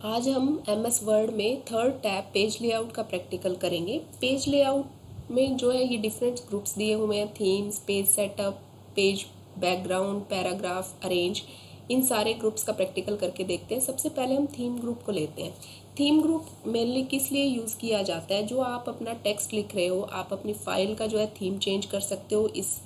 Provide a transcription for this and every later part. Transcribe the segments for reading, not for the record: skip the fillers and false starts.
आज हम MS word में थर्ड टैब पेज लेआउट का प्रैक्टिकल करेंगे। पेज लेआउट में जो है ये डिफरेंट ग्रुप्स दिए हुए हैं, themes, page setup, page background, paragraph, arrange. इन सारे ग्रुप्स का प्रैक्टिकल करके देखते हैं। सबसे पहले हम थीम ग्रुप को लेते हैं। थीम ग्रुप मेनली किस लिए यूज़ किया जाता है? जो आप अपना टेक्स्ट लिख रहे हो, आप अपनी फाइल का जो है थीम चेंज कर सकते हो इस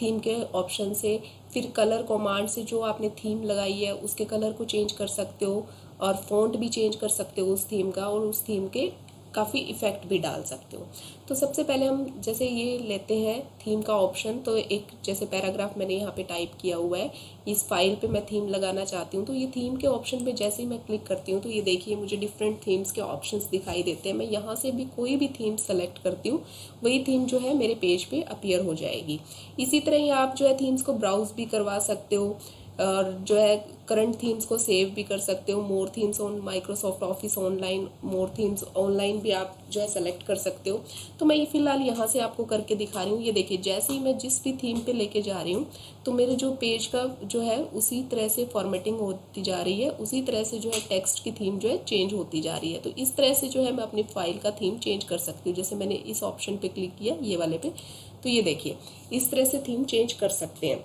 थीम के ऑप्शन से। फिर कलर कमांड से जो आपने थीम लगाई है उसके कलर को चेंज कर सकते हो, और फ़ॉन्ट भी चेंज कर सकते हो उस थीम का, और उस थीम के काफ़ी इफ़ेक्ट भी डाल सकते हो। तो सबसे पहले हम जैसे ये लेते हैं थीम का ऑप्शन, तो एक जैसे पैराग्राफ मैंने यहाँ पे टाइप किया हुआ है, इस फाइल पे मैं थीम लगाना चाहती हूँ। तो ये थीम के ऑप्शन पे जैसे ही मैं क्लिक करती हूँ तो ये देखिए मुझे डिफरेंट थीम्स के ऑप्शंस दिखाई देते हैं। मैं यहाँ से भी कोई भी थीम सेलेक्ट करती हूँ, वही थीम जो है मेरे पेज पे अपीयर हो जाएगी। इसी तरह ही आप जो है थीम्स को ब्राउज भी करवा सकते हो, और जो है करंट थीम्स को सेव भी कर सकते हो। More themes on Microsoft Office online, more themes online भी आप जो है सेलेक्ट कर सकते हो। तो मैं ये फिलहाल यहाँ से आपको करके दिखा रही हूँ। ये देखिए जैसे ही मैं जिस भी थीम पे लेके जा रही हूँ तो मेरे जो पेज का जो है उसी तरह से फॉर्मेटिंग होती जा रही है, उसी तरह से जो है टेक्स्ट की थीम जो है चेंज होती जा रही है। तो इस तरह से जो है मैं अपनी फाइल का थीम चेंज कर सकती हूँ। जैसे मैंने इस ऑप्शन पे क्लिक किया, ये वाले पे, तो ये देखिए इस तरह से थीम चेंज कर सकते हैं।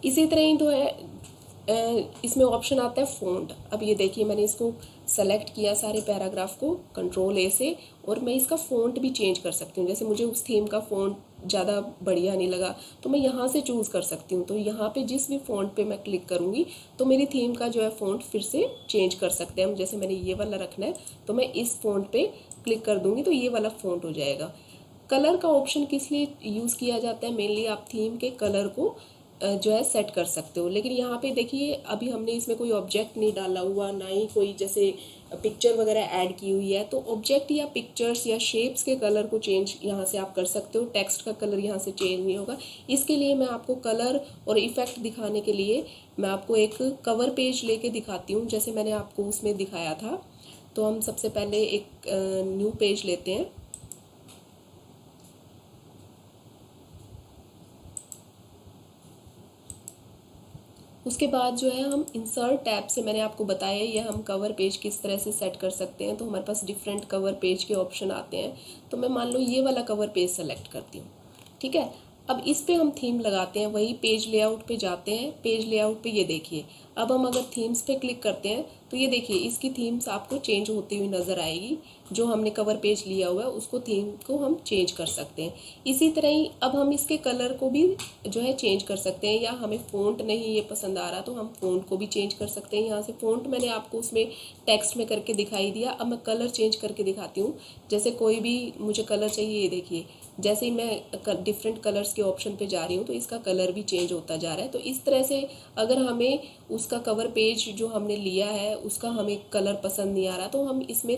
इसी तरह ही तो है इसमें ऑप्शन आता है फ़ॉन्ट। अब ये देखिए मैंने इसको सेलेक्ट किया सारे पैराग्राफ को कंट्रोल ए से, और मैं इसका फ़ॉन्ट भी चेंज कर सकती हूँ। जैसे मुझे उस थीम का फ़ॉन्ट ज़्यादा बढ़िया नहीं लगा तो मैं यहाँ से चूज़ कर सकती हूँ। तो यहाँ पे जिस भी फ़ॉन्ट पे मैं क्लिक करूँगी तो मेरी थीम का जो है फ़ॉन्ट फिर से चेंज कर सकते हैं। जैसे मैंने ये वाला रखना है तो मैं इस फ़ॉन्ट पे क्लिक कर दूँगी तो ये वाला फ़ॉन्ट हो जाएगा। कलर का ऑप्शन किस लिए यूज़ किया जाता है? मेनली आप थीम के कलर को जो है सेट कर सकते हो। लेकिन यहाँ पे देखिए अभी हमने इसमें कोई ऑब्जेक्ट नहीं डाला हुआ, ना ही कोई जैसे पिक्चर वगैरह ऐड की हुई है। तो ऑब्जेक्ट या पिक्चर्स या शेप्स के कलर को चेंज यहाँ से आप कर सकते हो। टेक्स्ट का कलर यहाँ से चेंज नहीं होगा। इसके लिए मैं आपको कलर और इफ़ेक्ट दिखाने के लिए मैं आपको एक कवर पेज लेके दिखाती हूँ, जैसे मैंने आपको उसमें दिखाया था। तो हम सबसे पहले एक न्यू पेज लेते हैं। उसके बाद जो है हम इंसर्ट टैब से, मैंने आपको बताया ये हम कवर पेज किस तरह से सेट कर सकते हैं। तो हमारे पास डिफरेंट कवर पेज के ऑप्शन आते हैं। तो मैं मान लो ये वाला कवर पेज सेलेक्ट करती हूँ, ठीक है। अब इस पे हम थीम लगाते हैं, वही पेज लेआउट पे जाते हैं। पेज लेआउट पे ये देखिए अब हम अगर थीम्स पे क्लिक करते हैं तो ये देखिए इसकी थीम्स आपको चेंज होती हुई नज़र आएगी। जो हमने कवर पेज लिया हुआ है उसको थीम को हम चेंज कर सकते हैं। इसी तरह ही अब हम इसके कलर को भी जो है चेंज कर सकते हैं, या हमें फ़ॉन्ट नहीं ये पसंद आ रहा तो हम फ़ॉन्ट को भी चेंज कर सकते हैं। यहाँ से फ़ॉन्ट मैंने आपको उसमें टेक्स्ट में करके दिखाई दिया। अब मैं कलर चेंज करके दिखाती हूँ। जैसे कोई भी मुझे कलर चाहिए, ये देखिए जैसे ही मैं डिफरेंट कलर्स के ऑप्शन पे जा रही हूँ तो इसका कलर भी चेंज होता जा रहा है। तो इस तरह से अगर हमें उसका कवर पेज जो हमने लिया है उसका हमें कलर पसंद नहीं आ रहा तो हम इसमें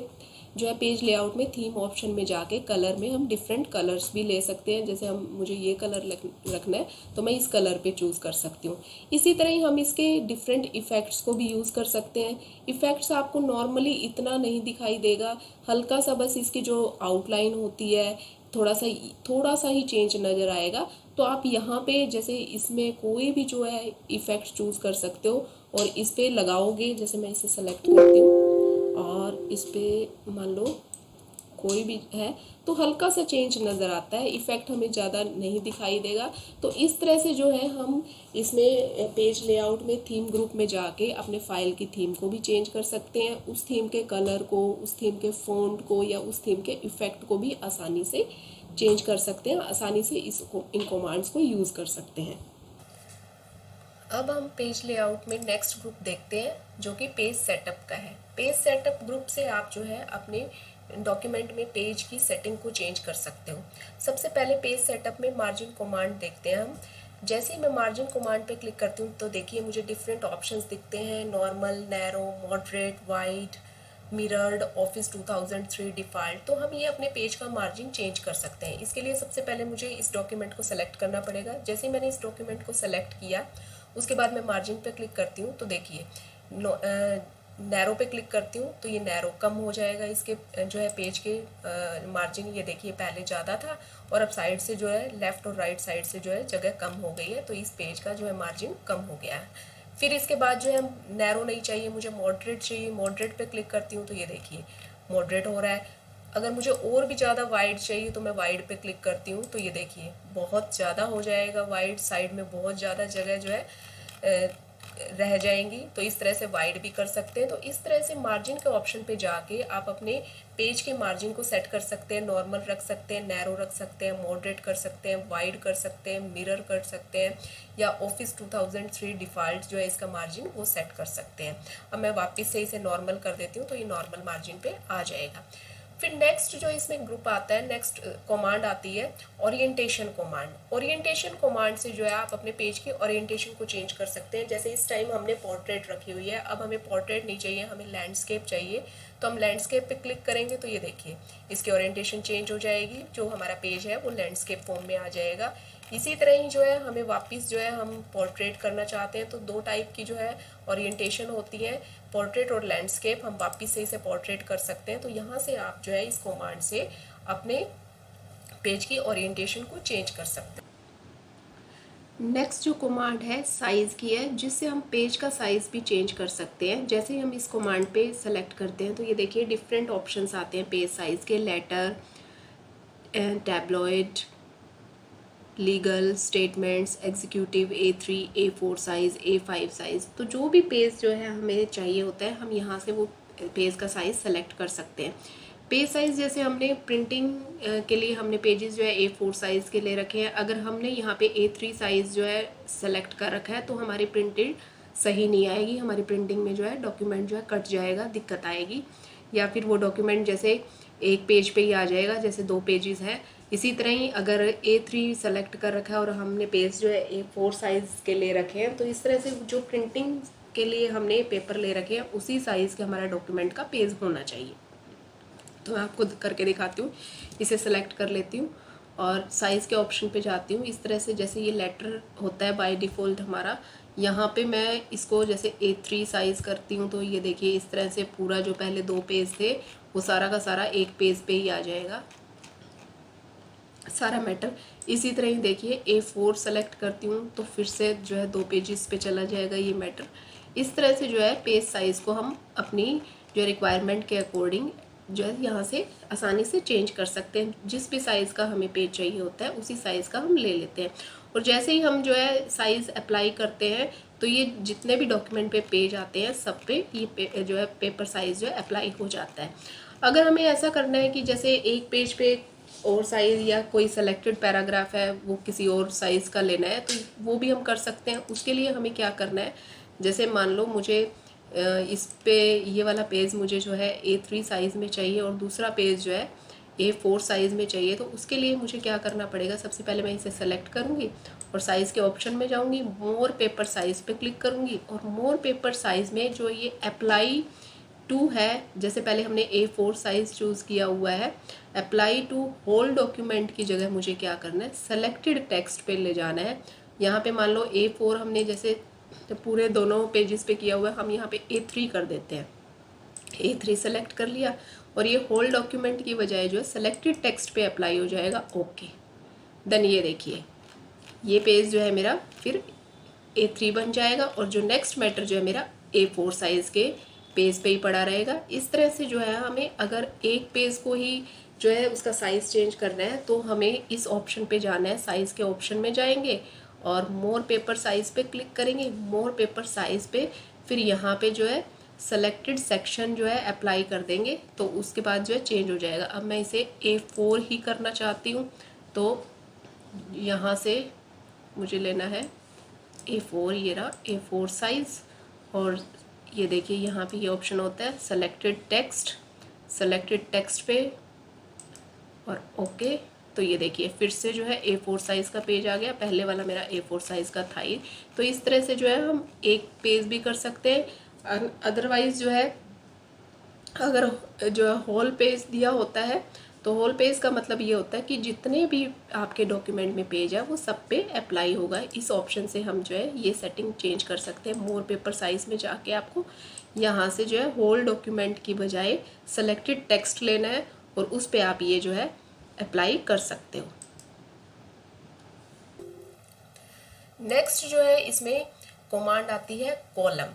जो है पेज लेआउट में थीम ऑप्शन में जाके कलर में हम डिफरेंट कलर्स भी ले सकते हैं। जैसे हम मुझे ये कलर रखना है तो मैं इस कलर पे चूज़ कर सकती हूँ। इसी तरह ही हम इसके डिफरेंट इफ़ेक्ट्स को भी यूज़ कर सकते हैं। इफ़ेक्ट्स आपको नॉर्मली इतना नहीं दिखाई देगा, हल्का सा बस इसकी जो आउटलाइन होती है थोड़ा सा ही चेंज नज़र आएगा। तो आप यहाँ पे जैसे इसमें कोई भी जो है इफ़ेक्ट चूज़ कर सकते हो और इस पर लगाओगे। जैसे मैं इसे सेलेक्ट करती हूँ और इस पर मान लो कोई भी है तो हल्का सा चेंज नज़र आता है, इफ़ेक्ट हमें ज़्यादा नहीं दिखाई देगा। तो इस तरह से जो है हम इसमें पेज लेआउट में थीम ग्रुप में जाके अपने फाइल की थीम को भी चेंज कर सकते हैं, उस थीम के कलर को, उस थीम के फ़ॉन्ट को या उस थीम के इफ़ेक्ट को भी आसानी से चेंज कर सकते हैं, आसानी से इन कमांड्स को यूज़ कर सकते हैं। अब हम पेज लेआउट में नेक्स्ट ग्रुप देखते हैं जो कि पेज सेटअप का है। पेज सेटअप ग्रुप से आप जो है अपने डॉक्यूमेंट में पेज की सेटिंग को चेंज कर सकते हो। सबसे पहले पेज सेटअप में मार्जिन कमांड देखते हैं हम। जैसे ही मैं मार्जिन कमांड पे क्लिक करती हूँ तो देखिए मुझे डिफरेंट ऑप्शंस दिखते हैं, normal, narrow, moderate, wide, mirrored, office 2003, default. तो हम ये अपने पेज का मार्जिन चेंज कर सकते हैं। इसके लिए सबसे पहले मुझे इस डॉक्यूमेंट को सेलेक्ट करना पड़ेगा। जैसे ही मैंने इस डॉक्यूमेंट को सेलेक्ट किया उसके बाद मैं मार्जिन पे क्लिक करती हूँ तो देखिए नैरो पे क्लिक करती हूँ तो ये नैरो कम हो जाएगा। इसके जो है पेज के मार्जिन ये देखिए पहले ज़्यादा था और अब साइड से जो है लेफ़्ट और राइट साइड से जो है जगह कम हो गई है, तो इस पेज का जो है मार्जिन कम हो गया है। फिर इसके बाद जो है नैरो नहीं चाहिए मुझे, मॉडरेट चाहिए, मॉडरेट पे क्लिक करती हूँ तो ये देखिए मॉडरेट हो रहा है। अगर मुझे और भी ज़्यादा वाइड चाहिए तो मैं वाइड पे क्लिक करती हूँ तो ये देखिए बहुत ज़्यादा हो जाएगा वाइड, साइड में बहुत ज़्यादा जगह जो है रह जाएंगी। तो इस तरह से वाइड भी कर सकते हैं। तो इस तरह से मार्जिन के ऑप्शन पे जाके आप अपने पेज के मार्जिन को सेट कर सकते हैं, नॉर्मल रख सकते हैं, नैरो रख सकते हैं, मॉडरेट कर सकते हैं, वाइड कर सकते हैं, मिरर कर सकते हैं, या ऑफिस 2003 डिफ़ॉल्ट जो है इसका मार्जिन वो सेट कर सकते हैं। अब मैं वापस से इसे नॉर्मल कर देती हूँ तो ये नॉर्मल मार्जिन पे आ जाएगा। फिर नेक्स्ट जो इसमें ग्रुप आता है, नेक्स्ट कमांड आती है ओरिएंटेशन कमांड। ओरिएंटेशन कमांड से जो है आप अपने पेज की ओरिएंटेशन को चेंज कर सकते हैं। जैसे इस टाइम हमने पोर्ट्रेट रखी हुई है, अब हमें पोर्ट्रेट नहीं चाहिए, हमें लैंडस्केप चाहिए, तो हम लैंडस्केप पे क्लिक करेंगे तो ये देखिए इसकी ओरिएंटेशन चेंज हो जाएगी, जो हमारा पेज है वो लैंडस्केप फॉर्म में आ जाएगा। इसी तरह ही जो है हमें वापस जो है हम पोर्ट्रेट करना चाहते हैं तो दो टाइप की जो है ओरिएंटेशन होती है, पोर्ट्रेट और लैंडस्केप। हम वापस से इसे पोर्ट्रेट कर सकते हैं। तो यहाँ से आप जो है इस कमांड से अपने पेज की ओरिएंटेशन को चेंज कर सकते हैं। नेक्स्ट जो कमांड है साइज़ की है, जिससे हम पेज का साइज़ भी चेंज कर सकते हैं। जैसे ही हम इस कमांड पे सेलेक्ट करते हैं तो ये देखिए डिफरेंट ऑप्शंस आते हैं पेज साइज़ के, letter, tabloid, legal, statements, executive, A3, A4 size, A5 size. तो जो भी पेज जो है हमें चाहिए होता है हम यहाँ से वो पेज का साइज़ सेलेक्ट कर सकते हैं। पेज साइज़ जैसे हमने प्रिंटिंग के लिए हमने पेजेस जो है A4 साइज़ के ले रखे हैं, अगर हमने यहाँ पे A3 साइज़ जो है सेलेक्ट कर रखा है तो हमारी प्रिंटेड सही नहीं आएगी, हमारी प्रिंटिंग में जो है डॉक्यूमेंट जो है कट जाएगा, दिक्कत आएगी, या फिर वो डॉक्यूमेंट जैसे एक पेज पे ही आ जाएगा जैसे 2 पेजेस है। इसी तरह ही अगर A3 सेलेक्ट कर रखा है और हमने पेज जो है A4 साइज़ के ले रखे हैं तो इस तरह से जो प्रिंटिंग के लिए हमने पेपर ले रखे हैं उसी साइज़ के हमारा डॉक्यूमेंट का पेज होना चाहिए। तो मैं आपको करके दिखाती हूँ। इसे सेलेक्ट कर लेती हूँ और साइज़ के ऑप्शन पे जाती हूँ। इस तरह से जैसे ये लेटर होता है बाय डिफ़ॉल्ट हमारा, यहाँ पे मैं इसको जैसे A3 साइज़ करती हूँ तो ये देखिए इस तरह से पूरा जो पहले 2 पेज थे वो सारा का सारा एक पेज पे ही आ जाएगा सारा मैटर। इसी तरह ही देखिए A4 सेलेक्ट करती हूँ तो फिर से जो है 2 पेजेस पे चला जाएगा ये मैटर। इस तरह से जो है पेज साइज़ को हम अपनी जो रिक्वायरमेंट के अकॉर्डिंग जो है यहाँ से आसानी से चेंज कर सकते हैं। जिस भी साइज़ का हमें पेज चाहिए होता है उसी साइज़ का हम ले लेते हैं। और जैसे ही हम जो है साइज़ अप्लाई करते हैं तो ये जितने भी डॉक्यूमेंट पे पेज आते हैं सब पे ये जो है पेपर साइज़ जो है अप्लाई हो जाता है। अगर हमें ऐसा करना है कि जैसे एक पेज पे और साइज़ या कोई सेलेक्टेड पैराग्राफ है वो किसी और साइज़ का लेना है तो वो भी हम कर सकते हैं। उसके लिए हमें क्या करना है, जैसे मान लो मुझे इस पे ये वाला पेज मुझे जो है A3 साइज़ में चाहिए और दूसरा पेज जो है A4 साइज़ में चाहिए, तो उसके लिए मुझे क्या करना पड़ेगा, सबसे पहले मैं इसे सेलेक्ट करूँगी और साइज़ के ऑप्शन में जाऊँगी, मोर पेपर साइज़ पे क्लिक करूँगी और मोर पेपर साइज़ में जो ये अप्लाई टू है, जैसे पहले हमने A4 साइज़ चूज़ किया हुआ है, अप्लाई टू होल डॉक्यूमेंट की जगह मुझे क्या करना है, सेलेक्टेड टेक्स्ट पे ले जाना है। यहाँ पे मान लो A4 हमने जैसे पूरे दोनों पेजेस पे किया हुआ है, हम यहाँ पे A3 कर देते हैं। A3 सेलेक्ट कर लिया और ये होल डॉक्यूमेंट की बजाय जो है सेलेक्टेड टेक्स्ट पे अप्लाई हो जाएगा। ओके, देन ये देखिए ये पेज जो है मेरा फिर A3 बन जाएगा और जो नेक्स्ट मैटर जो है मेरा A4 साइज़ के पेज पे ही पड़ा रहेगा। इस तरह से जो है हमें अगर एक पेज को ही जो है उसका साइज़ चेंज करना है तो हमें इस ऑप्शन पे जाना है, साइज़ के ऑप्शन में जाएंगे और मोर पेपर साइज़ पे क्लिक करेंगे। मोर पेपर साइज़ पे फिर यहाँ पे जो है सेलेक्टेड सेक्शन जो है अप्लाई कर देंगे तो उसके बाद जो है चेंज हो जाएगा। अब मैं इसे A4 ही करना चाहती हूँ तो यहाँ से मुझे लेना है A4, ये रहा A4 साइज़ और ये देखिए यहाँ पे ये ऑप्शन होता है सेलेक्टेड टेक्स्ट पे और ओके। तो ये देखिए फिर से जो है A4 साइज़ का पेज आ गया, पहले वाला मेरा A4 साइज़ का था ही। तो इस तरह से जो है हम एक पेज भी कर सकते हैं। अदरवाइज़ जो है अगर जो है होल पेज दिया होता है तो होल पेज का मतलब ये होता है कि जितने भी आपके डॉक्यूमेंट में पेज है वो सब पे अप्लाई होगा। इस ऑप्शन से हम जो है ये सेटिंग चेंज कर सकते हैं। मोर पेपर साइज़ में जाके आपको यहाँ से जो है होल डॉक्यूमेंट की बजाय सेलेक्टेड टेक्स्ट लेना है और उस पे आप ये जो है अप्लाई कर सकते हो। नेक्स्ट जो है इसमें कमांड आती है कॉलम।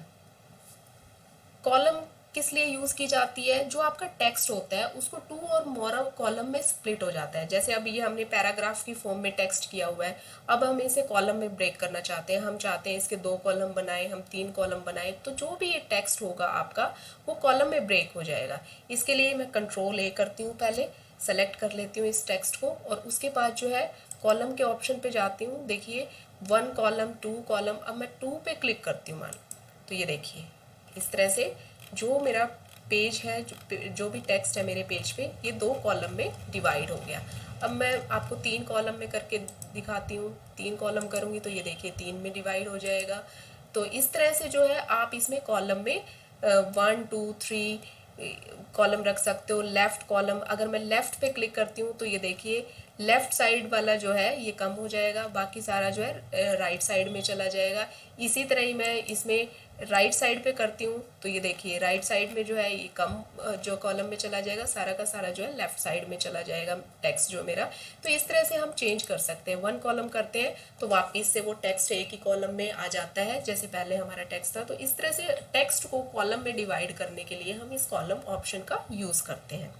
कॉलम किस लिए यूज की जाती है? जो आपका टेक्स्ट होता है उसको टू और मोर कॉलम में स्प्लिट हो जाता है। जैसे अब ये हमने पैराग्राफ की फॉर्म में टेक्स्ट किया हुआ है, अब हम इसे कॉलम में ब्रेक करना चाहते हैं। हम चाहते हैं इसके 2 कॉलम बनाए, हम 3 कॉलम बनाए, तो जो भी ये टेक्स्ट होगा आपका वो कॉलम में ब्रेक हो जाएगा। इसके लिए मैं कंट्रोल A करती हूँ, पहले सेलेक्ट कर लेती हूँ इस टेक्स्ट को, और उसके बाद जो है कॉलम के ऑप्शन पे जाती हूँ। देखिए 1 कॉलम 2 कॉलम, अब मैं 2 पे क्लिक करती हूँ मान, तो ये देखिए इस तरह से जो मेरा पेज है, जो भी टेक्स्ट है मेरे पेज पे, ये 2 कॉलम में डिवाइड हो गया। अब मैं आपको 3 कॉलम में करके दिखाती हूँ। 3 कॉलम करूँगी तो ये देखिए 3 में डिवाइड हो जाएगा। तो इस तरह से जो है आप इसमें कॉलम में 1 2 3 कॉलम रख सकते हो। लेफ्ट कॉलम, अगर मैं लेफ्ट पे क्लिक करती हूँ तो ये देखिए लेफ्ट साइड वाला जो है ये कम हो जाएगा, बाकी सारा जो है राइट साइड में चला जाएगा। इसी तरह ही मैं इसमें राइट साइड पे करती हूँ तो ये देखिए राइट साइड में जो है ये कम जो कॉलम में चला जाएगा, सारा का सारा जो है लेफ्ट साइड में चला जाएगा टेक्स्ट जो मेरा। तो इस तरह से हम चेंज कर सकते हैं। 1 कॉलम करते हैं तो वापस से वो टेक्स्ट एक ही कॉलम में आ जाता है जैसे पहले हमारा टेक्स्ट था। तो इस तरह से टेक्स्ट को कॉलम में डिवाइड करने के लिए हम इस कॉलम ऑप्शन का यूज करते हैं।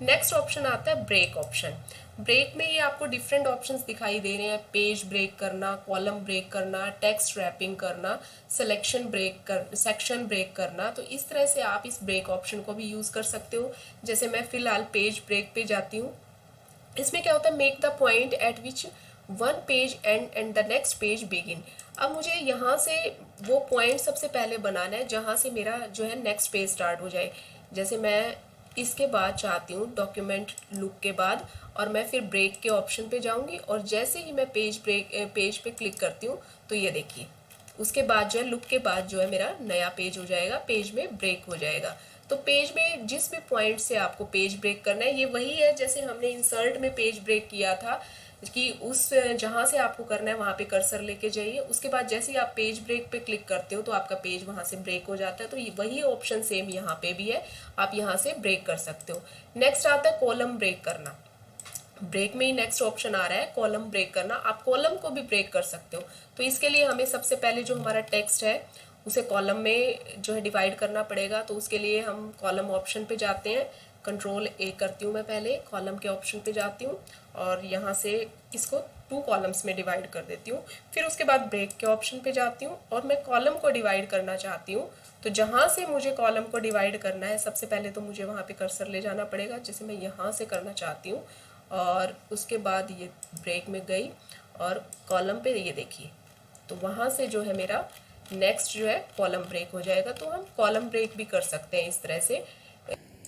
नेक्स्ट ऑप्शन आता है ब्रेक ऑप्शन। ब्रेक में ये आपको डिफरेंट ऑप्शंस दिखाई दे रहे हैं। पेज ब्रेक करना, कॉलम ब्रेक करना, टेक्स्ट रैपिंग करना, सिलेक्शन ब्रेक कर, सेक्शन ब्रेक करना। तो इस तरह से आप इस ब्रेक ऑप्शन को भी यूज कर सकते हो। जैसे मैं फिलहाल पेज ब्रेक पे जाती हूँ। इसमें क्या होता है, make the point eight which 1 page and the next page begin. अब मुझे यहाँ से वो पॉइंट सबसे पहले बनाना है जहाँ से मेरा जो है नेक्स्ट पेज स्टार्ट हो जाए। जैसे मैं इसके बाद चाहती हूँ डॉक्यूमेंट लुक के बाद, और मैं फिर ब्रेक के ऑप्शन पे जाऊँगी, और जैसे ही मैं पेज पे क्लिक करती हूँ तो ये देखिए उसके बाद जो है लुक के बाद जो है मेरा नया पेज हो जाएगा, पेज में ब्रेक हो जाएगा। तो पेज में जिस भी पॉइंट से आपको पेज ब्रेक करना है, ये वही है जैसे हमने इंसर्ट में पेज ब्रेक किया था कि उस जहाँ से आपको करना है वहाँ पे कर्सर लेके जाइए। उसके बाद जैसे ही आप पेज ब्रेक पे क्लिक करते हो तो आपका पेज वहाँ से ब्रेक हो जाता है। तो ये वही ऑप्शन सेम यहाँ पे भी है, आप यहाँ से ब्रेक कर सकते हो। नेक्स्ट आता है कॉलम ब्रेक करना। ब्रेक में ही नेक्स्ट ऑप्शन आ रहा है कॉलम ब्रेक करना। आप कॉलम को भी ब्रेक कर सकते हो। तो इसके लिए हमें सबसे पहले जो हमारा टेक्स्ट है उसे कॉलम में जो है डिवाइड करना पड़ेगा। तो उसके लिए हम कॉलम ऑप्शन पे जाते हैं, कंट्रोल A करती हूँ मैं, पहले कॉलम के ऑप्शन पे जाती हूँ और यहाँ से इसको 2 कॉलम्स में डिवाइड कर देती हूँ। फिर उसके बाद ब्रेक के ऑप्शन पे जाती हूँ और मैं कॉलम को डिवाइड करना चाहती हूँ। तो जहाँ से मुझे कॉलम को डिवाइड करना है सबसे पहले तो मुझे वहाँ पे कर्सर ले जाना पड़ेगा, जैसे मैं यहाँ से करना चाहती हूँ। और उसके बाद ये ब्रेक में गई और कॉलम पे ये देखिए, तो वहाँ से जो है मेरा नेक्स्ट जो है कॉलम ब्रेक हो जाएगा। तो हम कॉलम ब्रेक भी कर सकते हैं इस तरह से।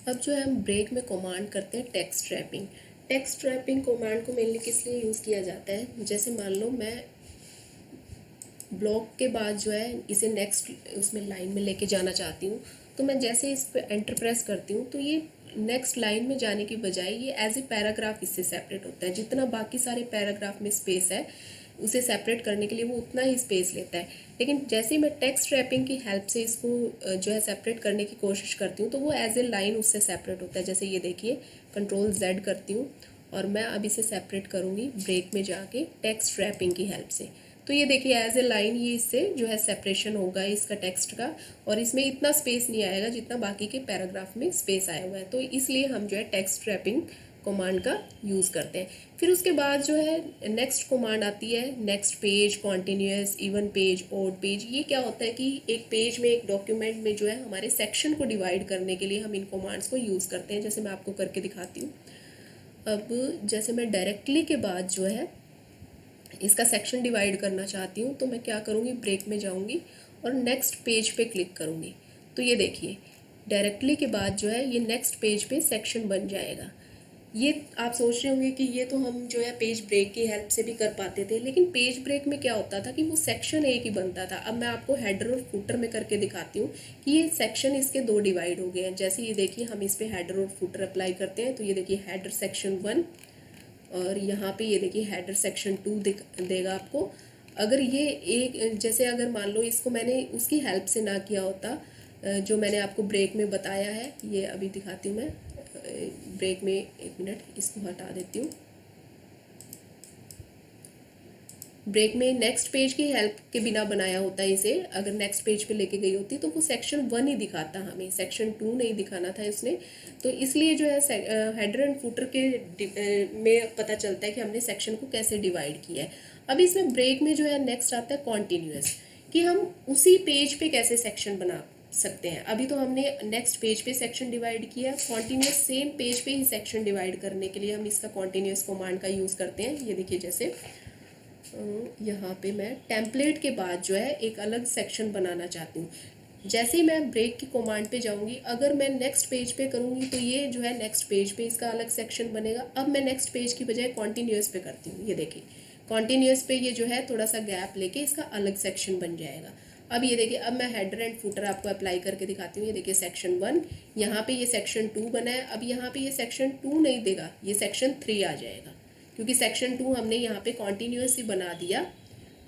अब जो है हम ब्रेक में कमांड करते हैं text wrapping. Text wrapping command को मेनली किस लिए यूज़ किया जाता है, जैसे मान लो मैं ब्लॉक के बाद जो है इसे नेक्स्ट उसमें लाइन में लेके जाना चाहती हूँ, तो मैं जैसे इस पर एंटर प्रेस करती हूँ तो ये नेक्स्ट लाइन में जाने की बजाय ये एज ए पैराग्राफ इससे सेपरेट होता है। जितना बाकी सारे पैराग्राफ में स्पेस है उसे सेपरेट करने के लिए वो उतना ही स्पेस लेता है। लेकिन जैसे ही मैं टेक्स्ट रैपिंग की हेल्प से इसको जो है सेपरेट करने की कोशिश करती हूँ तो वो एज ए लाइन उससे सेपरेट होता है। जैसे ये देखिए कंट्रोल Z करती हूँ और मैं अब इसे सेपरेट करूँगी ब्रेक में जाके टेक्स्ट रैपिंग की हेल्प से। तो ये देखिए एज ए लाइन ये इससे जो है सेपरेशन होगा इसका टेक्स्ट का, और इसमें इतना स्पेस नहीं आएगा जितना बाकी के पैराग्राफ में स्पेस आया हुआ है। तो इसलिए हम जो है टेक्स्ट रैपिंग कमांड का यूज़ करते हैं। फिर उसके बाद जो है नेक्स्ट कमांड आती है next page, continuous, even page, odd page. ये क्या होता है कि एक पेज में, एक डॉक्यूमेंट में जो है हमारे सेक्शन को डिवाइड करने के लिए हम इन कमांड्स को यूज़ करते हैं। जैसे मैं आपको करके दिखाती हूँ। अब जैसे मैं डायरेक्टली के बाद जो है इसका सेक्शन डिवाइड करना चाहती हूँ तो मैं क्या करूँगी, ब्रेक में जाऊँगी और नेक्स्ट पेज पे क्लिक करूँगी। तो ये देखिए डायरेक्टली के बाद जो है ये नेक्स्ट पेज पे सेक्शन बन जाएगा। ये आप सोच रहे होंगे कि ये तो हम जो है पेज ब्रेक की हेल्प से भी कर पाते थे, लेकिन पेज ब्रेक में क्या होता था कि वो सेक्शन एक ही बनता था। अब मैं आपको हेडर और फुटर में करके दिखाती हूँ कि ये सेक्शन इसके 2 डिवाइड हो गए हैं। जैसे ये देखिए हम इस पर हेडर और फुटर अप्लाई करते हैं तो ये देखिए हेडर सेक्शन 1 और यहाँ पे ये देखिए हेडर सेक्शन 2 देगा आपको। अगर ये एक जैसे अगर मान लो इसको मैंने उसकी हेल्प से ना किया होता जो मैंने आपको ब्रेक में बताया है, ये अभी दिखाती हूँ मैं ब्रेक में, 1 मिनट इसको हटा देती हूँ। ब्रेक में नेक्स्ट पेज की हेल्प के बिना बनाया होता है इसे। अगर नेक्स्ट पेज पे लेके गई होती तो वो सेक्शन 1 ही दिखाता, हमें सेक्शन 2 नहीं दिखाना था इसने। तो इसलिए जो है हेडर एंड फुटर के में पता चलता है कि हमने सेक्शन को कैसे डिवाइड किया है। अब इसमें ब्रेक में जो है नेक्स्ट आता है कॉन्टिन्यूस, कि हम उसी पेज पे कैसे सेक्शन बना सकते हैं। अभी तो हमने नेक्स्ट पेज पे सेक्शन डिवाइड किया, कॉन्टिन्यूस सेम पेज पे ही सेक्शन डिवाइड करने के लिए हम इसका कॉन्टिन्यूस कमांड का यूज़ करते हैं। ये देखिए, जैसे यहाँ पे मैं टेम्पलेट के बाद जो है एक अलग सेक्शन बनाना चाहती हूँ। जैसे ही मैं ब्रेक की कमांड पे जाऊँगी, अगर मैं नेक्स्ट पेज पे करूँगी तो ये जो है नेक्स्ट पेज पे इसका अलग सेक्शन बनेगा। अब मैं नेक्स्ट पेज की बजाय कॉन्टिन्यूस पे करती हूँ, ये देखिए कॉन्टिन्यूस पे ये जो है थोड़ा सा गैप लेके इसका अलग सेक्शन बन जाएगा। अब ये देखिए, अब मैं हेडर एंड फुटर आपको अप्लाई करके दिखाती हूँ। ये देखिए सेक्शन 1, यहाँ पे ये सेक्शन 2 बना है। अब यहाँ पे ये सेक्शन 2 नहीं देगा, ये सेक्शन 3 आ जाएगा, क्योंकि सेक्शन 2 हमने यहाँ पे कॉन्टिन्यूस ही बना दिया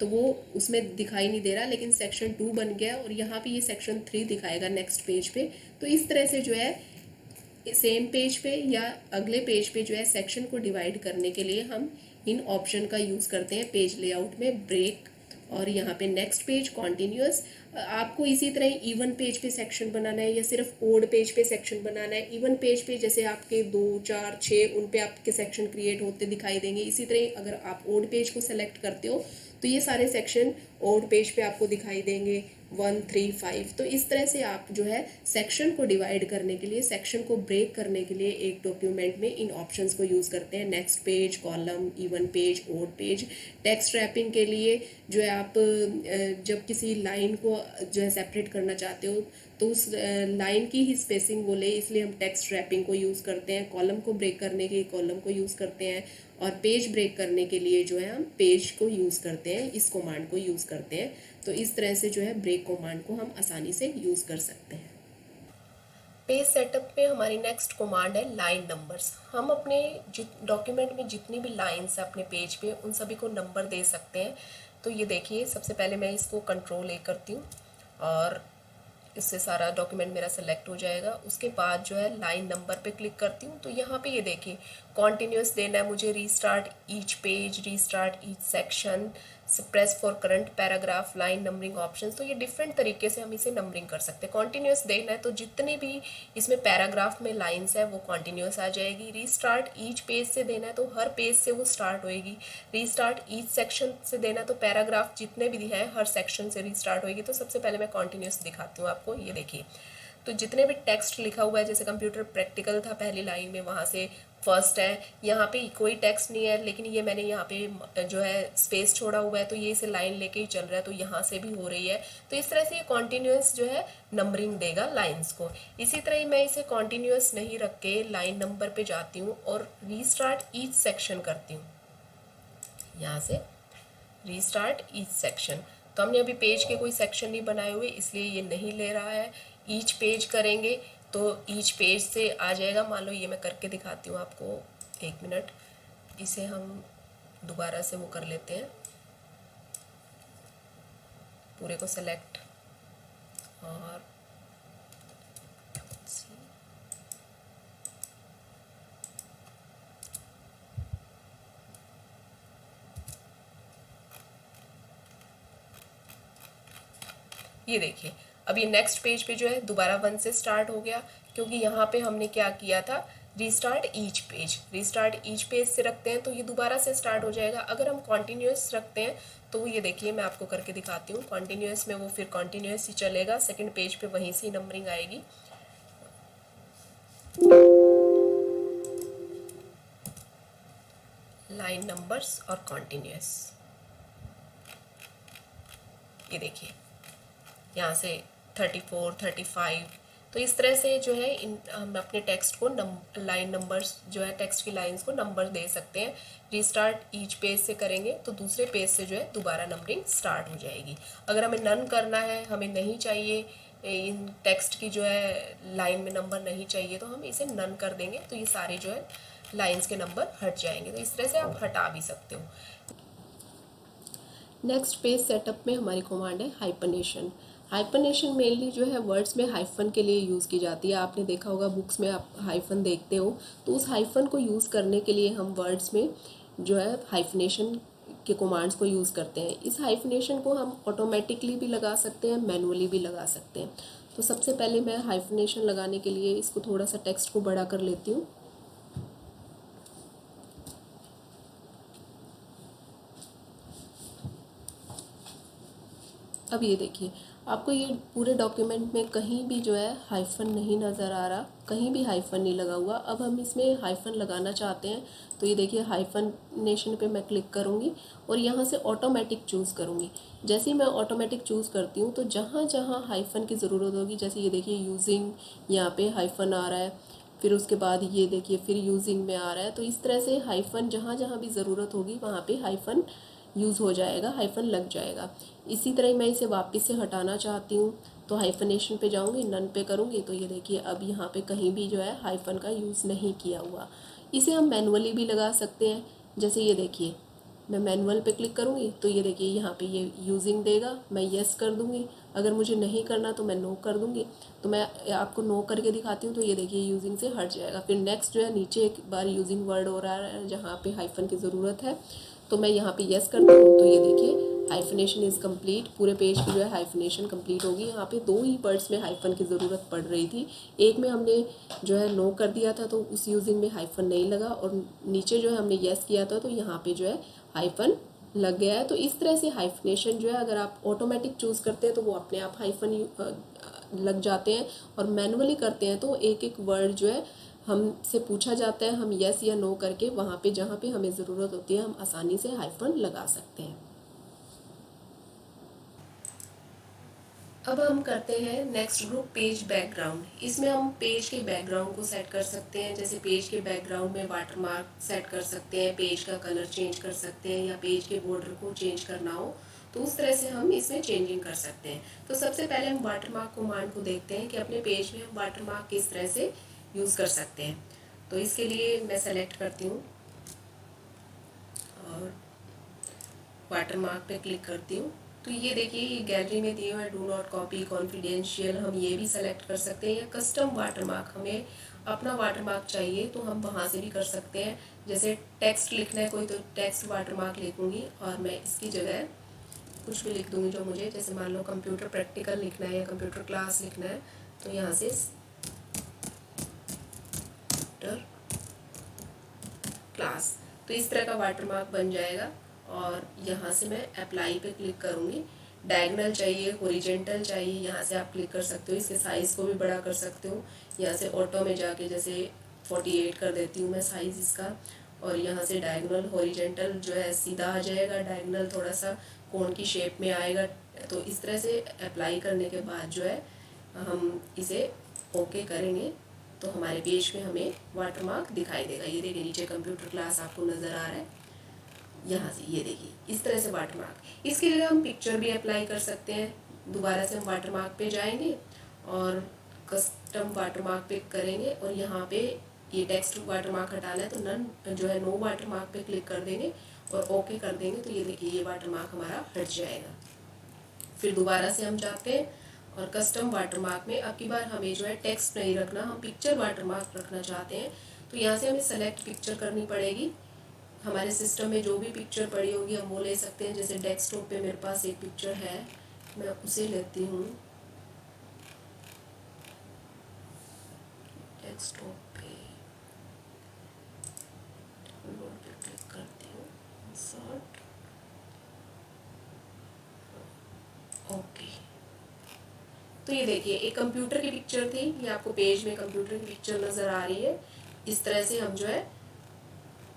तो वो उसमें दिखाई नहीं दे रहा, लेकिन सेक्शन 2 बन गया और यहाँ पे ये सेक्शन 3 दिखाएगा नेक्स्ट पेज पे। तो इस तरह से जो है सेम पेज पे या अगले पेज पे जो है सेक्शन को डिवाइड करने के लिए हम इन ऑप्शन का यूज़ करते हैं पेज लेआउट में, ब्रेक और यहाँ पे नेक्स्ट पेज, कॉन्टिन्यूस। आपको इसी तरह इवन पेज पे सेक्शन बनाना है या सिर्फ ओड पेज पे सेक्शन बनाना है। इवन पेज पे जैसे आपके 2, 4, 6 उन पे आपके सेक्शन क्रिएट होते दिखाई देंगे। इसी तरह अगर आप ओड पेज को सेलेक्ट करते हो तो ये सारे सेक्शन ओड पेज पे आपको दिखाई देंगे, 1, 3, 5। तो इस तरह से आप जो है सेक्शन को डिवाइड करने के लिए, सेक्शन को ब्रेक करने के लिए एक डॉक्यूमेंट में इन ऑप्शंस को यूज़ करते हैं। Next page, column, even page, odd page. Text wrapping के लिए जो है आप जब किसी लाइन को जो है सेपरेट करना चाहते हो तो उस लाइन की ही स्पेसिंग बोले, इसलिए हम टेक्स्ट रैपिंग को यूज़ करते हैं। कॉलम को ब्रेक करने के लिए कॉलम को यूज़ करते हैं और पेज ब्रेक करने के लिए जो है हम पेज को यूज़ करते हैं, इस कमांड को यूज़ करते हैं। तो इस तरह से जो है ब्रेक कमांड को हम आसानी से यूज़ कर सकते हैं। पेज सेटअप पे हमारी नेक्स्ट कमांड है लाइन नंबर्स। हम अपने डॉक्यूमेंट में जितनी भी लाइन्स है अपने पेज पे उन सभी को नंबर दे सकते हैं। तो ये देखिए, सबसे पहले मैं इसको कंट्रोल A करती हूँ और इससे सारा डॉक्यूमेंट मेरा सेलेक्ट हो जाएगा। उसके बाद जो है लाइन नंबर पे क्लिक करती हूँ तो यहाँ पे ये देखिए कॉन्टिन्यूस देना है मुझे, restart each page, restart each section, press for current paragraph, line numbering options. तो ये डिफरेंट तरीके से हम इसे नंबरिंग कर सकते हैं। कॉन्टिन्यूस देना है तो जितने भी इसमें पैराग्राफ में लाइन्स है वो कॉन्टिन्यूस आ जाएगी। रीस्टार्ट ईच पेज से देना है तो हर पेज से वो स्टार्ट होएगी। रीस्टार्ट ईच सेक्शन से देना है तो पैराग्राफ जितने भी है हर सेक्शन से रीस्टार्ट होएगी। तो सबसे पहले मैं कॉन्टिन्यूस दिखाती हूँ आपको। ये देखिए, तो जितने भी टेक्स्ट लिखा हुआ है, जैसे कंप्यूटर प्रैक्टिकल था पहली लाइन में, वहाँ से फर्स्ट है। यहाँ पे कोई टेक्स्ट नहीं है, लेकिन ये मैंने यहाँ पे जो है स्पेस छोड़ा हुआ है तो ये इसे लाइन लेके ही चल रहा है, तो यहाँ से भी हो रही है। तो इस तरह से ये कॉन्टिन्यूस जो है नंबरिंग देगा लाइन्स को। इसी तरह ही मैं इसे कॉन्टिन्यूस नहीं रख के लाइन नंबर पे जाती हूँ और रीस्टार्ट ईच सेक्शन करती हूँ। यहाँ से रीस्टार्ट ईच सेक्शन, तो हमने अभी पेज के कोई सेक्शन नहीं बनाए हुए इसलिए ये नहीं ले रहा है। ईच पेज करेंगे तो ईच पेज से आ जाएगा। मान लो ये मैं करके दिखाती हूँ आपको, 1 मिनट। इसे हम दोबारा से वो कर लेते हैं, पूरे को सेलेक्ट और ये देखिए अब ये नेक्स्ट पेज पे जो है दोबारा 1 से स्टार्ट हो गया, क्योंकि यहाँ पे हमने क्या किया था, restart each page. Restart each page से रखते हैं तो ये दोबारा से स्टार्ट हो जाएगा। अगर हम कॉन्टिन्यूस रखते हैं तो ये देखिए मैं आपको करके दिखाती हूँ। कॉन्टिन्यूस में वो फिर कॉन्टिन्यूस ही चलेगा, सेकंड पेज पे वहीं से ही नंबरिंग आएगी। लाइन नंबर्स और कॉन्टिन्यूस, ये देखिए यहाँ से 34, 35। तो इस तरह से जो है हम अपने टेक्स्ट को लाइन नंबर्स जो है टेक्स्ट की लाइंस को नंबर दे सकते हैं। रीस्टार्ट ईच पेज से करेंगे तो दूसरे पेज से जो है दोबारा नंबरिंग स्टार्ट हो जाएगी। अगर हमें नन करना है, हमें नहीं चाहिए इन टेक्स्ट की जो है लाइन में नंबर नहीं चाहिए, तो हम इसे नन कर देंगे तो ये सारे जो है लाइंस के नंबर हट जाएंगे। तो इस तरह से आप हटा भी सकते हो। नेक्स्ट पेज सेटअप में हमारी कमांड है हाइपनेशन। हाइपनेशन मेनली जो है वर्ड्स में हाइफन के लिए यूज़ की जाती है। आपने देखा होगा बुक्स में आप हाइफन देखते हो, तो उस हाइफन को यूज़ करने के लिए हम वर्ड्स में जो है हाइफनेशन के कमांड्स को यूज़ करते हैं। इस हाइफनेशन को हम ऑटोमेटिकली भी लगा सकते हैं, मैनुअली भी लगा सकते हैं। तो सबसे पहले मैं हाइफनेशन लगाने के लिए इसको थोड़ा सा टेक्स्ट को बड़ा कर लेती हूँ। अब ये देखिए, आपको ये पूरे डॉक्यूमेंट में कहीं भी जो है हाइफन नहीं नज़र आ रहा, कहीं भी हाइफन नहीं लगा हुआ। अब हम इसमें हाइफन लगाना चाहते हैं, तो ये देखिए हाइफनेशन पे मैं क्लिक करूँगी और यहाँ से ऑटोमेटिक चूज़ करूँगी। जैसे ही मैं ऑटोमेटिक चूज़ करती हूँ तो जहाँ जहाँ हाइफन की ज़रूरत होगी, जैसे ये देखिए यूजिंग, यहाँ पे हाइफन आ रहा है, फिर उसके बाद ये देखिए फिर यूजिंग में आ रहा है। तो इस तरह से हाइफन जहाँ जहाँ भी ज़रूरत होगी वहाँ पे हाइफन यूज़ हो जाएगा, हाइफन लग जाएगा। इसी तरह मैं इसे वापस से हटाना चाहती हूँ तो हाइफनेशन पे जाऊँगी, नन पे करूँगी, तो ये देखिए अब यहाँ पे कहीं भी जो है हाइफन का यूज़ नहीं किया हुआ। इसे हम मैनुअली भी लगा सकते हैं। जैसे ये देखिए, मैं मैनुअल पे क्लिक करूँगी तो ये देखिए यहाँ पे ये यूजिंग देगा, मैं येस कर दूँगी। अगर मुझे नहीं करना तो मैं नो कर दूँगी। तो मैं आपको नो करके दिखाती हूँ, तो ये देखिए यूजिंग से हट जाएगा। फिर नेक्स्ट जो है नीचे एक बार यूजिंग वर्ड हो रहा है जहाँ पे हाइफन की ज़रूरत है, तो मैं यहाँ पे येस करती हूँ, तो ये देखिए हाइफनेशन इज़ कम्प्लीट। पूरे पेज की जो है हाइफनेशन कम्प्लीट होगी। यहाँ पे 2 ही वर्ड्स में हाइफन की ज़रूरत पड़ रही थी। एक में हमने जो है नो कर दिया था तो उस यूजिंग में हाइफन नहीं लगा, और नीचे जो है हमने येस किया था तो यहाँ पे जो है हाइफन लग गया है। तो इस तरह से हाइफनेशन जो है अगर आप ऑटोमेटिक चूज़ करते हैं तो वो अपने आप हाइफन लग जाते हैं, और मैनुअली करते हैं तो एक एक वर्ड जो है हमसे पूछा जाता है, हम यस या नो करके वहाँ पे जहाँ पे हमें ज़रूरत होती है हम आसानी से हाइफन लगा सकते हैं। अब हम करते हैं नेक्स्ट ग्रुप, पेज बैकग्राउंड। इसमें हम पेज के बैकग्राउंड को सेट कर सकते हैं। जैसे पेज के बैकग्राउंड में वाटरमार्क सेट कर सकते हैं, पेज का कलर चेंज कर सकते हैं, या पेज के बॉर्डर को चेंज करना हो तो उस तरह से हम इसमें चेंजिंग कर सकते हैं। तो सबसे पहले हम वाटरमार्क कमांड को देखते हैं कि अपने पेज में हम वाटरमार्क किस तरह से यूज़ कर सकते हैं। तो इसके लिए मैं सेलेक्ट करती हूँ और वाटरमार्क पे क्लिक करती हूँ। तो ये देखिए ये गैलरी में दिए हुए हैं, डू नॉट कॉपी, कॉन्फिडेंशियल, हम ये भी सेलेक्ट कर सकते हैं। या कस्टम वाटरमार्क, हमें अपना वाटरमार्क चाहिए तो हम वहाँ से भी कर सकते हैं। जैसे टेक्स्ट लिखना है कोई तो टेक्स्ट वाटरमार्क लिखूँगी और मैं इसकी जगह कुछ भी लिख दूँगी जो मुझे, जैसे मान लो कंप्यूटर प्रैक्टिकल लिखना है या कंप्यूटर क्लास लिखना है, तो यहाँ से क्लास, तो इस तरह का वाटरमार्क बन जाएगा। और यहाँ से मैं अप्लाई पे क्लिक करूँगी। डायगोनल चाहिए, हॉरिजॉन्टल चाहिए, यहाँ से आप क्लिक कर सकते हो। इसके साइज़ को भी बड़ा कर सकते हो। यहाँ से ऑटो में जाके जैसे 48 कर देती हूँ मैं साइज़ इसका, और यहाँ से डायगोनल हॉरिजॉन्टल जो है सीधा आ जाएगा, डायगोनल थोड़ा सा कोण की शेप में आएगा। तो इस तरह से अप्लाई करने के बाद जो है हम इसे ओके करेंगे तो हमारे पेज में हमें वाटरमार्क दिखाई देगा। ये देखिए नीचे कंप्यूटर क्लास आपको नज़र आ रहा है, यहाँ से ये देखिए इस तरह से वाटरमार्क। इसके लिए हम पिक्चर भी अप्लाई कर सकते हैं। दोबारा से हम वाटरमार्क पे जाएंगे और कस्टम वाटरमार्क पे करेंगे, और यहाँ पे ये टेक्स्ट वाटरमार्क हटाना है तो नन जो है नो वाटरमार्क पे क्लिक कर देंगे और ओके कर देंगे। तो ये देखिए ये वाटरमार्क हमारा हट जाएगा। फिर दोबारा से हम जाते हैं और कस्टम वाटरमार्क में अब की बार हमें जो है टेक्स्ट नहीं रखना, हम पिक्चर वाटरमार्क रखना चाहते हैं। तो यहाँ से हमें सेलेक्ट पिक्चर करनी पड़ेगी। हमारे सिस्टम में जो भी पिक्चर पड़ी होगी हम वो ले सकते हैं। जैसे डेस्कटॉप पे मेरे पास एक पिक्चर है, मैं उसे लेती हूँ। डेस्कटॉप पे क्लिक करती हूँ, इंसर्ट, ओके। तो ये देखिए एक कंप्यूटर की पिक्चर थी, ये आपको पेज में कंप्यूटर की पिक्चर नज़र आ रही है। इस तरह से हम जो है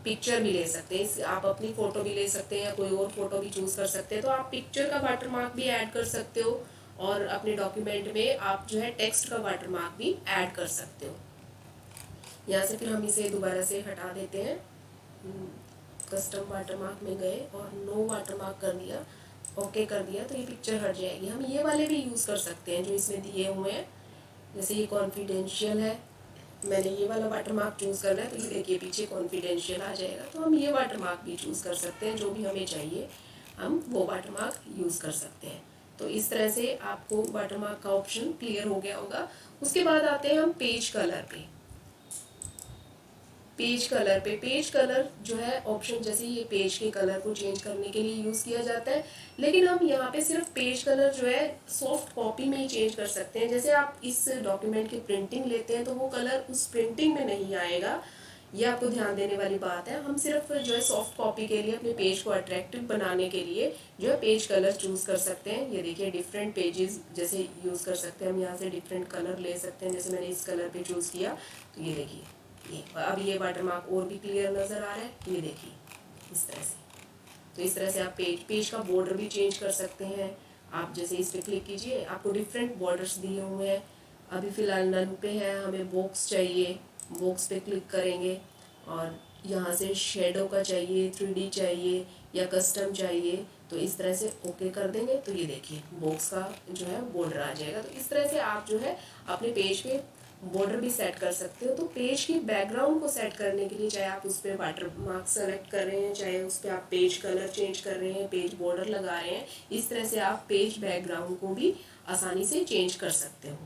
पिक्चर भी ले सकते हैं। आप अपनी फ़ोटो भी ले सकते हैं या कोई और फ़ोटो भी चूज़ कर सकते हैं। तो आप पिक्चर का वाटरमार्क भी ऐड कर सकते हो, और अपने डॉक्यूमेंट में आप जो है टेक्स्ट का वाटरमार्क भी ऐड कर सकते हो। यहाँ से फिर हम इसे दोबारा से हटा देते हैं। कस्टम वाटरमार्क में गए और नो वाटरमार्क कर दिया, ओके कर दिया, तो ये पिक्चर हट जाएगी। हम ये वाले भी यूज़ कर सकते हैं जो इसमें दिए हुए हैं। जैसे ये कॉन्फिडेंशियल है, मैंने ये वाला वाटरमार्क चूज़ करना है तो ये देखिए पीछे कॉन्फिडेंशियल आ जाएगा। तो हम ये वाटरमार्क भी चूज़ कर सकते हैं, जो भी हमें चाहिए हम वो वाटरमार्क यूज़ कर सकते हैं। तो इस तरह से आपको वाटरमार्क का ऑप्शन क्लियर हो गया होगा। उसके बाद आते हैं हम पेज कलर पे। पेज कलर पे, पेज कलर जो है ऑप्शन जैसे ये पेज के कलर को चेंज करने के लिए यूज़ किया जाता है, लेकिन हम यहाँ पे सिर्फ पेज कलर जो है सॉफ्ट कॉपी में ही चेंज कर सकते हैं। जैसे आप इस डॉक्यूमेंट की प्रिंटिंग लेते हैं तो वो कलर उस प्रिंटिंग में नहीं आएगा, ये आपको ध्यान देने वाली बात है। हम सिर्फ जो है सॉफ्ट कॉपी के लिए अपने पेज को अट्रैक्टिव बनाने के लिए जो है पेज कलर चूज़ कर सकते हैं। ये देखिए डिफरेंट पेजेस जैसे यूज़ कर सकते हैं हम, यहाँ से डिफरेंट कलर ले सकते हैं। जैसे मैंने इस कलर पे चूज़ किया तो ये देखिए ये अब ये वाटरमार्क और भी क्लियर नज़र आ रहा है, ये देखिए इस तरह से। तो इस तरह से आप पेज का बॉर्डर भी चेंज कर सकते हैं। आप जैसे इस पर क्लिक कीजिए, आपको डिफरेंट बॉर्डर्स दिए हुए हैं। अभी फ़िलहाल नन पे है, हमें बॉक्स चाहिए, बॉक्स पे क्लिक करेंगे और यहाँ से शेडो का चाहिए, 3D चाहिए या कस्टम चाहिए, तो इस तरह से ओके कर देंगे तो ये देखिए बॉक्स का जो है बॉर्डर आ जाएगा। तो इस तरह से आप जो है अपने पेज पे बॉर्डर भी सेट कर सकते हो। तो पेज की बैकग्राउंड को सेट करने के लिए चाहे आप उस पर वाटर मार्क सेलेक्ट कर रहे हैं, चाहे उस पर आप पेज कलर चेंज कर रहे हैं, पेज बॉर्डर लगा रहे हैं, इस तरह से आप पेज बैकग्राउंड को भी आसानी से चेंज कर सकते हो।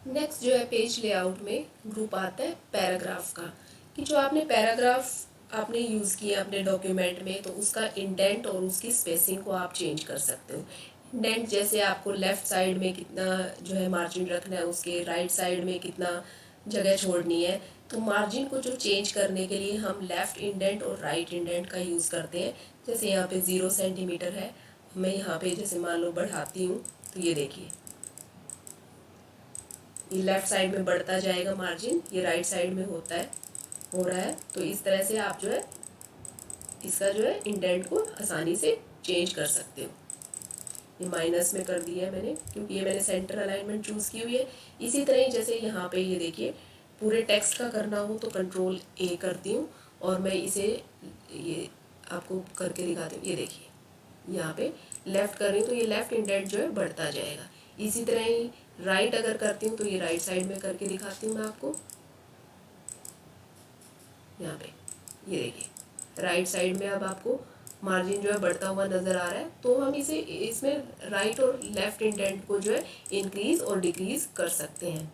नेक्स्ट जो है पेज लेआउट में ग्रुप आता है पैराग्राफ का, कि जो आपने पैराग्राफ आपने यूज़ किया अपने डॉक्यूमेंट में तो उसका इंडेंट और उसकी स्पेसिंग को आप चेंज कर सकते हो। इंडेंट जैसे आपको लेफ़्ट साइड में कितना जो है मार्जिन रखना है, उसके राइट साइड में कितना जगह छोड़नी है। तो मार्जिन को जो चेंज करने के लिए हम लेफ़्ट इंडेंट और राइट इंडेंट का यूज़ करते हैं। जैसे यहाँ पे 0 सेंटीमीटर है, मैं यहाँ पे जैसे मान लो बढ़ाती हूँ तो ये देखिए ये लेफ़्ट साइड में बढ़ता जाएगा मार्जिन, ये राइट साइड में हो रहा है। तो इस तरह से आप जो है इसका जो है इंडेंट को आसानी से चेंज कर सकते हो। ये माइनस में कर दिया है मैंने क्योंकि ये मैंने सेंटर अलाइनमेंट चूज़ की हुई है। इसी तरह ही जैसे यहाँ पे ये देखिए पूरे टेक्स्ट का करना हो तो कंट्रोल A करती हूँ और मैं इसे ये आपको करके दिखाती हूँ। ये देखिए यहाँ पे लेफ़्ट कर रही हूँ तो ये लेफ़्ट इंडेंट जो है बढ़ता जाएगा। इसी तरह ही राइट अगर करती हूँ तो ये राइट साइड में करके दिखाती हूँ मैं आपको। यहाँ पे ये देखिए राइट साइड में अब आपको मार्जिन जो है बढ़ता हुआ नज़र आ रहा है। तो हम इसे इसमें राइट और लेफ़्ट इंडेंट को जो है इंक्रीज़ और डिक्रीज़ कर सकते हैं।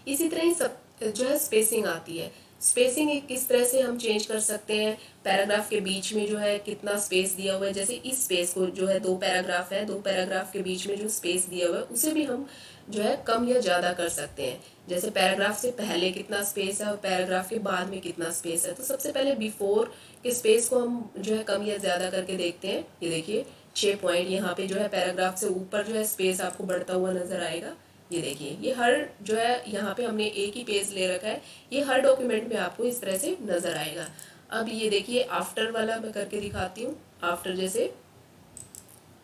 इसी तरह ही सब जो है स्पेसिंग आती है। स्पेसिंग किस तरह से हम चेंज कर सकते हैं, पैराग्राफ के बीच में जो है कितना स्पेस दिया हुआ है, जैसे इस स्पेस को जो है 2 पैराग्राफ है, 2 पैराग्राफ के बीच में जो स्पेस दिया हुआ है उसे भी हम जो है कम या ज़्यादा कर सकते हैं। जैसे पैराग्राफ से पहले कितना स्पेस है और पैराग्राफ के बाद में कितना स्पेस है। तो सबसे पहले बिफोर के स्पेस को हम जो है कम या ज़्यादा करके देखते हैं। ये देखिए 6 पॉइंट यहाँ पे जो है पैराग्राफ से ऊपर जो है स्पेस आपको बढ़ता हुआ नज़र आएगा। ये देखिए ये हर जो है यहाँ पे हमने एक ही पेज ले रखा है, ये हर डॉक्यूमेंट में आपको इस तरह से नज़र आएगा। अब ये देखिए आफ्टर वाला मैं करके दिखाती हूँ। आफ्टर जैसे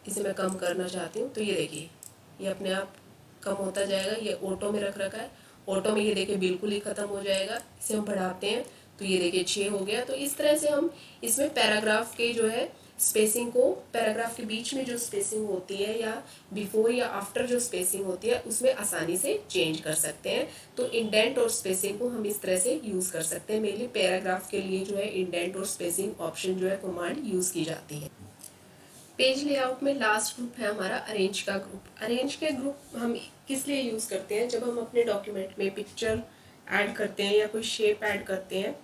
इसे मैं कम करना चाहती हूँ तो ये देखिए ये अपने आप कम होता जाएगा। ये ऑटो में रख रखा है, ऑटो में ये देखिए बिल्कुल ही ख़त्म हो जाएगा। इसे हम बढ़ाते हैं तो ये देखिए 6 हो गया। तो इस तरह से हम इसमें पैराग्राफ के जो है स्पेसिंग को, पैराग्राफ के बीच में जो स्पेसिंग होती है या बिफोर या आफ्टर जो स्पेसिंग होती है उसमें आसानी से चेंज कर सकते हैं। तो इंडेंट और स्पेसिंग को हम इस तरह से यूज़ कर सकते हैं। मेनली पैराग्राफ के लिए जो है इंडेंट और स्पेसिंग ऑप्शन जो है कमांड यूज़ की जाती है। पेज लेआउट में लास्ट ग्रुप है हमारा अरेंज का ग्रुप। अरेंज के ग्रुप हम किस लिए यूज़ करते हैं, जब हम अपने डॉक्यूमेंट में पिक्चर ऐड करते हैं या कोई शेप ऐड करते हैं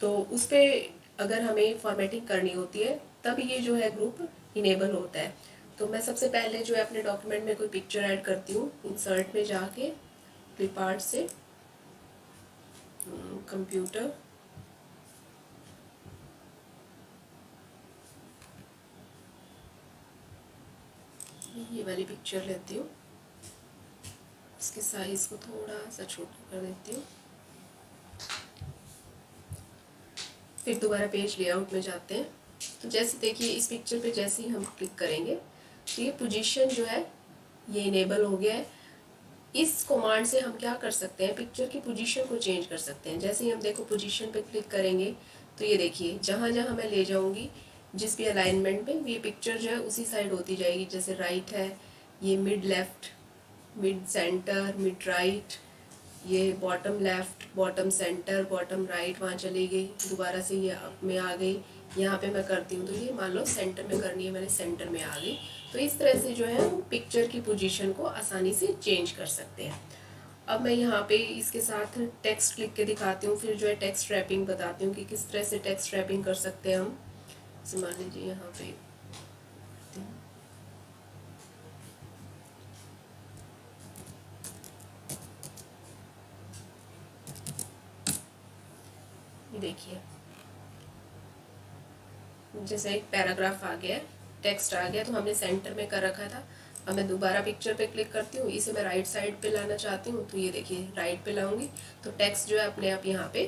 तो उस पर अगर हमें फॉर्मेटिंग करनी होती है तब ये जो है ग्रुप इनेबल होता है। तो मैं सबसे पहले जो है अपने डॉक्यूमेंट में कोई पिक्चर ऐड करती हूँ। इंसर्ट में जाके क्लिप आर्ट से कंप्यूटर, ये वाली पिक्चर लेती हूँ, इसके साइज़ को थोड़ा सा छोटा कर देती हूँ। फिर दोबारा पेज लेआउट में जाते हैं। तो जैसे देखिए इस पिक्चर पे जैसे ही हम क्लिक करेंगे तो ये पोजीशन जो है ये इनेबल हो गया है। इस कमांड से हम क्या कर सकते हैं, पिक्चर की पोजीशन को चेंज कर सकते हैं। जैसे ही हम देखो पोजीशन पे क्लिक करेंगे तो ये देखिए जहाँ जहाँ मैं ले जाऊँगी जिस भी अलाइनमेंट में ये पिक्चर जो है उसी साइड होती जाएगी। जैसे राइट है, ये mid left, mid centre, mid right, ये bottom left, bottom centre, bottom right, वहाँ चली गई, दोबारा से ये अप में आ गई। यहाँ पे मैं करती हूँ तो ये मान लो सेंटर में करनी है, मैंने सेंटर में आ गई। तो इस तरह से जो है हम पिक्चर की पोजीशन को आसानी से चेंज कर सकते हैं। अब मैं यहाँ पे इसके साथ टेक्स्ट लिख के दिखाती हूँ, फिर जो है टेक्स्ट रैपिंग बताती हूँ कि किस तरह से टेक्स्ट रैपिंग कर सकते हैं हम। जैसे मान लीजिए यहाँ पे देखिए, जैसे एक पैराग्राफ आ गया, टेक्स्ट आ गया, तो हमने सेंटर में कर रखा था। अब मैं दोबारा पिक्चर पे क्लिक करती हूँ, इसे मैं राइट साइड पे लाना चाहती हूँ, तो ये देखिए राइट पे लाऊंगी तो टेक्स्ट जो है अपने आप यहाँ पे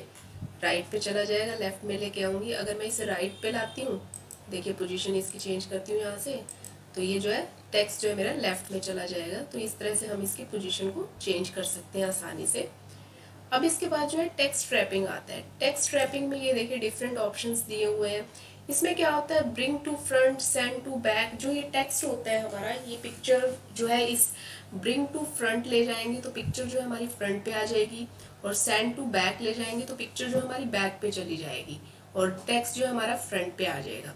राइट पे चला जाएगा। लेफ्ट में लेके आऊँगी, अगर मैं इसे राइट पे लाती हूँ, देखिए पोजीशन इसकी चेंज करती हूँ यहाँ से, तो ये जो है टेक्स्ट जो है मेरा लेफ्ट में चला जाएगा। तो इस तरह से हम इसकी पोजीशन को चेंज कर सकते हैं आसानी से। अब इसके बाद जो है टेक्स्ट रैपिंग आता है। टेक्स्ट रैपिंग में ये देखिए डिफरेंट ऑप्शंस दिए हुए हैं। इसमें क्या होता है, bring to front, send to back. जो ये टेक्स्ट होता है हमारा, ये पिक्चर जो है इस ब्रिंग टू फ्रंट ले जाएंगे तो पिक्चर जो है हमारी फ्रंट पे आ जाएगी, और सेंड टू बैक ले जाएंगे तो पिक्चर जो हमारी बैक पे चली जाएगी, और टेक्स्ट जो है हमारा फ्रंट पे आ जाएगा।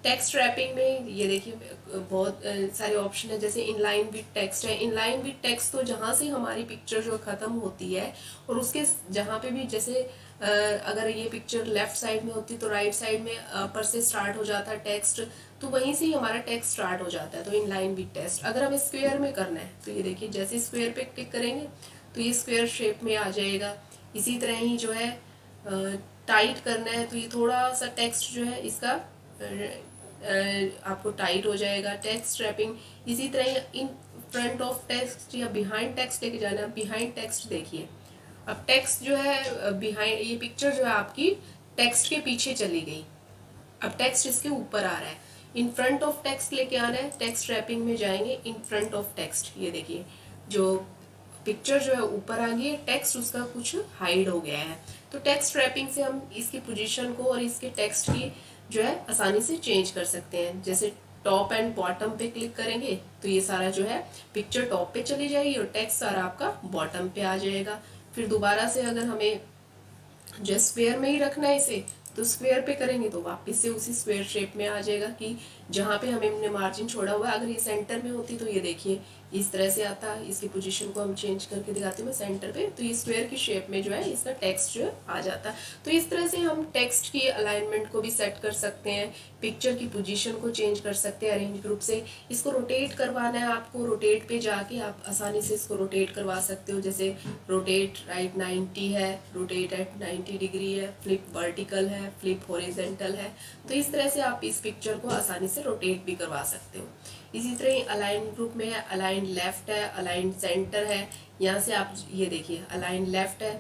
टेक्स्ट रैपिंग में ये देखिए बहुत सारे ऑप्शन है, जैसे इनलाइन विद टेक्स्ट है। इनलाइन विद टेक्स्ट तो जहाँ से हमारी पिक्चर जो खत्म होती है और उसके जहाँ पे भी, जैसे अगर ये पिक्चर लेफ्ट साइड में होती तो राइट साइड में अपर से स्टार्ट हो जाता है टेक्स्ट, तो वहीं से ही हमारा टेक्स्ट स्टार्ट हो जाता है, तो इनलाइन विद टेक्स्ट। अगर हमें स्क्वायर में करना है तो ये देखिए जैसे स्क्वायर पे क्लिक करेंगे तो ये स्क्वायर शेप में आ जाएगा। इसी तरह ही जो है टाइट करना है तो ये थोड़ा सा टेक्स्ट जो है इसका आपको टाइट हो जाएगा। टेक्स्ट रैपिंग इसी तरह इन फ्रंट ऑफ टेक्स्ट या बिहाइंड टेक्स्ट लेके जाना। बिहाइंड टेक्स्ट देखिए, अब टेक्स्ट जो है बिहाइंड, ये पिक्चर जो है आपकी टेक्स्ट के पीछे चली गई, अब टेक्स्ट इसके ऊपर आ रहा है। इन फ्रंट ऑफ टेक्स्ट लेके आना है, टेक्स्ट रैपिंग में जाएंगे इन फ्रंट ऑफ टेक्स्ट। ये देखिए जो पिक्चर जो है ऊपर आ गई है, टेक्स्ट उसका कुछ हाइड हो गया है। तो टेक्स्ट रैपिंग से हम इसकी पोजीशन को और इसके टेक्स्ट की जो है आसानी से चेंज कर सकते हैं। जैसे टॉप एंड बॉटम पे क्लिक करेंगे तो ये सारा जो है पिक्चर टॉप पे चली जाएगी और टेक्स्ट सारा आपका बॉटम पे आ जाएगा। फिर दोबारा से अगर हमें जो स्क्वायर में ही रखना है इसे, तो स्क्वायर पे करेंगे तो वापस से उसी स्क्वायर शेप में आ जाएगा कि जहाँ पे हमने मार्जिन छोड़ा हुआ है। अगर ये सेंटर में होती तो ये देखिए इस तरह से आता है। इसकी पोजीशन को हम चेंज करके दिखाते हैं मैं सेंटर पे, तो ये स्क्वायर की शेप में जो है इसका टेक्स्ट जो है आ जाता है। तो इस तरह से हम टेक्स्ट की अलाइनमेंट को भी सेट कर सकते हैं, पिक्चर की पोजीशन को चेंज कर सकते हैं अरेंज ग्रुप से। इसको रोटेट करवाना है आपको, रोटेट पे जाके आप आसानी से इसको रोटेट करवा सकते हो। जैसे रोटेट राइट 90 है, रोटेट एट 90 डिग्री है, फ्लिप वर्टिकल है, फ्लिप हॉरिजेंटल है। तो इस तरह से आप इस पिक्चर को आसानी से रोटेट भी करवा सकते हो। इसी तरह अलाइन ग्रुप में है, अलाइन लेफ्ट है, अलाइन सेंटर है। यहाँ से आप ये देखिए अलाइन लेफ्ट है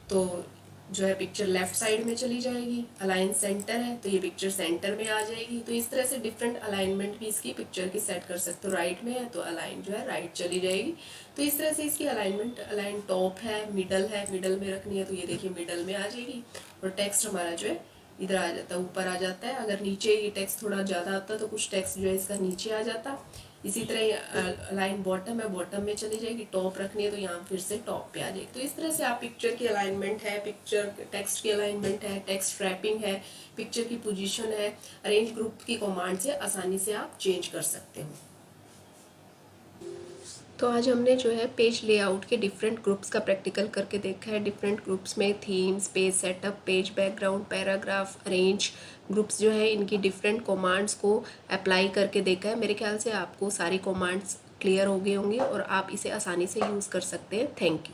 तो जो है पिक्चर लेफ्ट साइड में चली जाएगी, अलाइन सेंटर है तो ये पिक्चर सेंटर में आ जाएगी। तो इस तरह से डिफरेंट अलाइनमेंट भी इसकी पिक्चर की सेट कर सकते हो। राइट में है तो अलाइन जो है राइट चली जाएगी। तो इस तरह से इसकी अलाइनमेंट, अलाइन टॉप है, मिडल में रखनी है तो ये देखिए मिडल में आ जाएगी, और टेक्स्ट हमारा जो है इधर आ जाता है, ऊपर आ जाता है। अगर नीचे ये टेक्स्ट थोड़ा ज़्यादा आता तो कुछ टेक्स्ट जो है इसका नीचे आ जाता। इसी तरह लाइन बॉटम है, बॉटम में चली जाएगी। टॉप रखनी है तो यहाँ फिर से टॉप पे आ जाएगी। तो इस तरह से आप पिक्चर की अलाइनमेंट है, पिक्चर टेक्स्ट की अलाइनमेंट है, टेक्स्ट रैपिंग है, पिक्चर की पोजीशन है, अरेंज ग्रुप की कमांड से आसानी से आप चेंज कर सकते हो। तो आज हमने जो है पेज लेआउट के डिफरेंट ग्रुप्स का प्रैक्टिकल करके देखा है। डिफरेंट ग्रुप्स में themes, page setup, page background, paragraph, arrange groups जो है इनकी डिफरेंट कमांड्स को अप्लाई करके देखा है। मेरे ख्याल से आपको सारी कमांड्स क्लियर हो गए होंगे और आप इसे आसानी से यूज़ कर सकते हैं। Thank you.